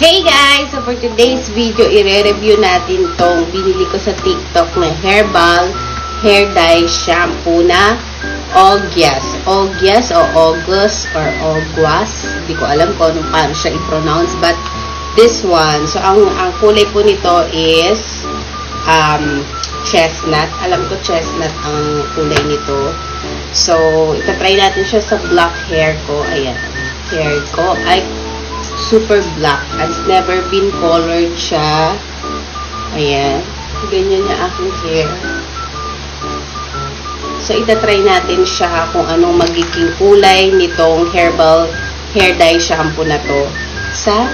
Hey guys! So for today's video, i-review natin tong binili ko sa TikTok na herbal hair dye shampoo na Ogyas. Ogyas o Ogus or Ogwas. Hindi ko alam kung paano siya i-pronounce. But this one, so ang kulay po nito is chestnut. Alam ko chestnut ang kulay nito. So, itatry natin siya sa black hair ko. Ayan. Hair ko ay super black. Has never been colored siya. Ayan. Ganyan yung aking hair. So, itatry natin siya kung anong magiging kulay nitong herbal hair dye shampoo na to sa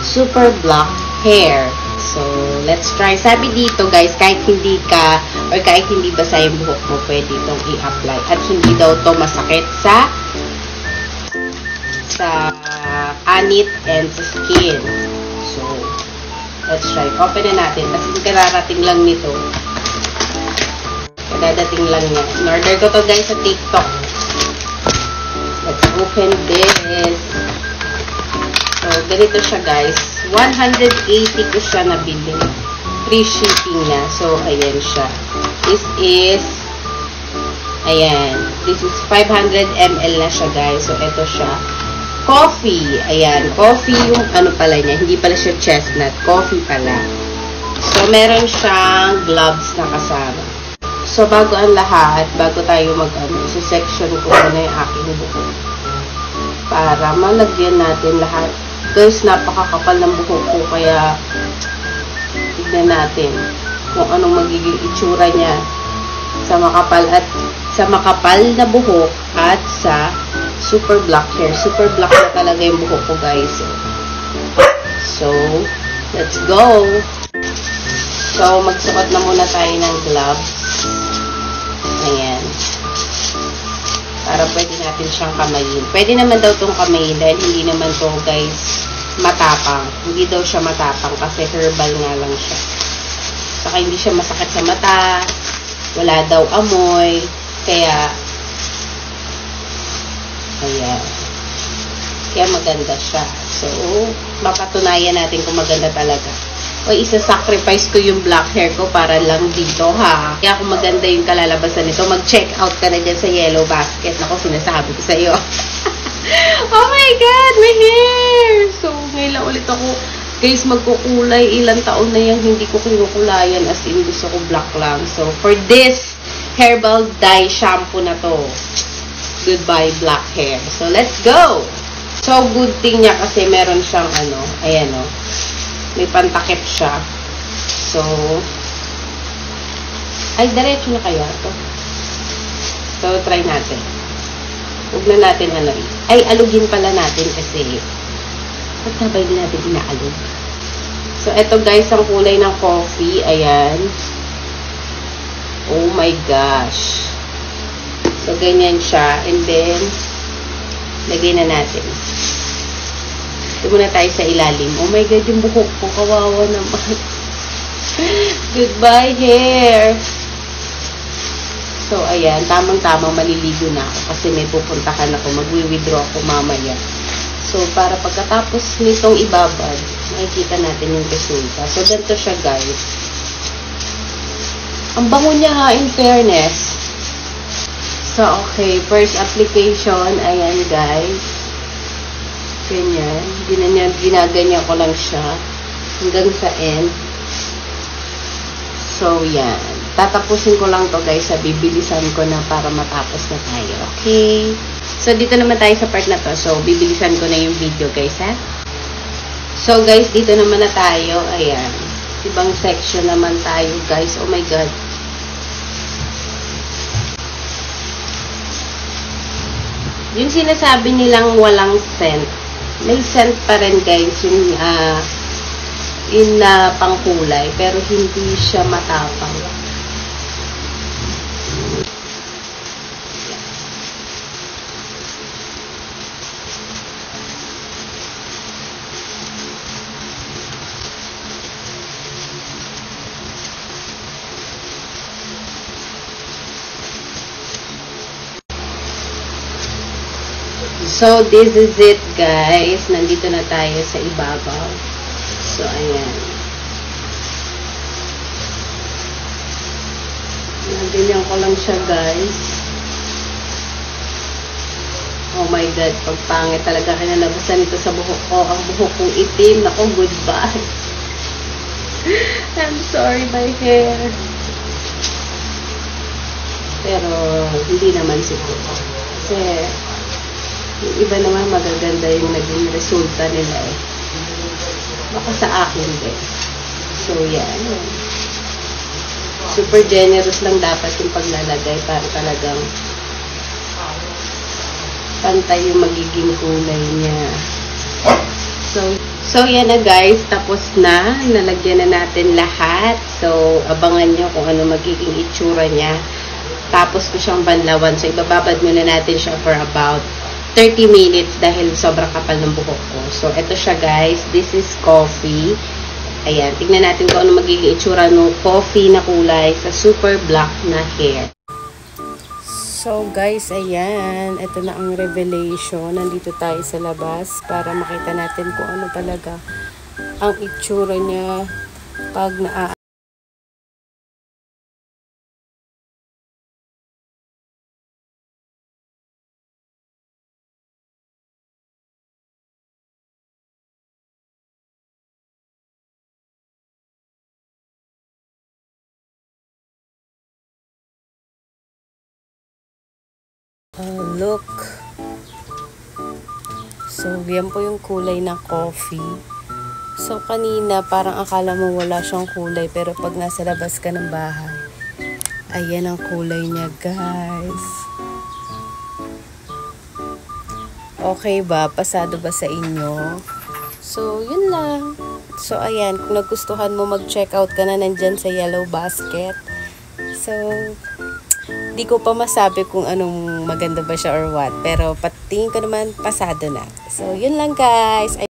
super black hair. So, let's try. Sabi dito, guys, kahit hindi ka or kahit hindi basa yung buhok mo, pwede itong i-apply. At hindi daw to masakit sa anit and sa skin. So, let's try. Open na natin. Kasi kararating lang nito. Kadadating lang niya. In-order ko to, guys, sa TikTok. Let's open this. So, ganito siya, guys. 180 ko siya nabili. Free shipping na. So, ayan siya. This is, ayan. This is 500 ml na siya, guys. So, ito siya. Coffee. Ayan. Coffee yung ano pala niya. Hindi pala siya chestnut. Coffee pala. So, meron siyang gloves na kasama. So, bago ang lahat, bago tayo section ko muna yung aking buhok. Para malagyan natin lahat. Guys, napakakapal ng buhok ko. Kaya, tignan natin kung anong magiging itsura niya sa makapal na buhok at sa super black hair. Super black na talaga yung buhok ko, guys. So, let's go! So, magsuot na muna tayo ng gloves. Ayan. Para pwede natin siyang kamayin. Pwede naman daw itong kamayin dahil hindi naman to, guys, matapang. Hindi daw siya matapang kasi herbal nga lang siya. Saka hindi siya masakit sa mata. Wala daw amoy. Kaya, ayan. Kaya maganda siya. So, mapatunayan natin kung maganda talaga. O isa-sacrifice ko yung black hair ko para lang dito, ha. Kaya kung maganda yung kalalabasan nito, mag-check out ka na dyan sa Yellow Basket. Ako, sinasabi ko sa iyo. Oh my God, my hair! So, ngayon lang ulit ako, guys, magkukulay. Ilang taon na yung hindi ko kinukulayan. As in, gusto ko black lang. So, for this herbal dye shampoo na to, goodbye black hair. So, let's go! So, good thing niya kasi meron siyang ayan o. May pantakip siya. So, ay, diretso na kaya ito. So, try natin. Huwag na natin ay, alugin pala natin kasi ba't sabay din natin inaalog? So, ito guys, ang kulay ng coffee. Ayan. Oh my gosh. So, ganyan siya. And then, lagay na natin. Ito muna tayo sa ilalim. Oh my God, yung buhok ko. Kawawa naman. Goodbye, hair. So, ayan. Tamang-tamang maliligo na ako. Kasi may pupuntahan ako. Magwi-withdraw ako mamaya. So, para pagkatapos nitong ibabad, makikita natin yung resulta. So, ganito siya, guys. Ang bango niya, ha, in fairness. So, okay. First application. Ayan, guys. Ganyan. Ginaganyan ko lang siya hanggang sa end. So, yan. Tatapusin ko lang to, guys. Bibilisan ko na para matapos na tayo. Okay? So, dito naman tayo sa part na to. So, bibilisan ko na yung video, guys, ha? So, guys, dito naman na tayo. Ayan. Ibang section naman tayo, guys. Oh my God. Yung sinasabi nilang walang scent. May scent pa rin, guys, yung pangkulay, pero hindi siya matapang. So, this is it, guys. Nandito na tayo sa ibabaw. So, ayan. Ganyan ko lang siya, guys. Oh my God, pagpangit talaga kinalabasan ito sa buhok ko. Ang buhok kong itim. Naku, goodbye. I'm sorry, my hair. Pero, hindi naman siguro. Kasi, yung iba naman magaganda yung naging resulta nila eh. Baka sa akin din. So, yan. Super generous lang dapat yung paglalagay para talagang pantay yung magiging kulay niya. So yan na guys. Tapos na. Nalagyan na natin lahat. So, abangan nyo kung ano magiging itsura niya. Tapos ko siyang banlawan. So, ibababad muna natin siya for about 30 minutes dahil sobrang kapal ng buhok ko. So, ito siya guys. This is coffee. Ayan. Tignan natin kung ano magiging itsura ng coffee na kulay sa super black na hair. So, guys, ayan. Ito na ang revelation. Nandito tayo sa labas para makita natin kung ano talaga ang itsura niya pag look. So, yan po yung kulay ng coffee. So, kanina, parang akala mo wala siyang kulay. Pero pag nasa labas ka ng bahay, ayan ang kulay niya, guys. Okay ba? Pasado ba sa inyo? So, yun lang. So, ayan. Kung nagustuhan mo, mag-check out ka na nandyan sa Yellow Basket. So, di ko pa masabi kung anong maganda ba siya or what. Pero patingin ko naman, pasado na. So, yun lang guys.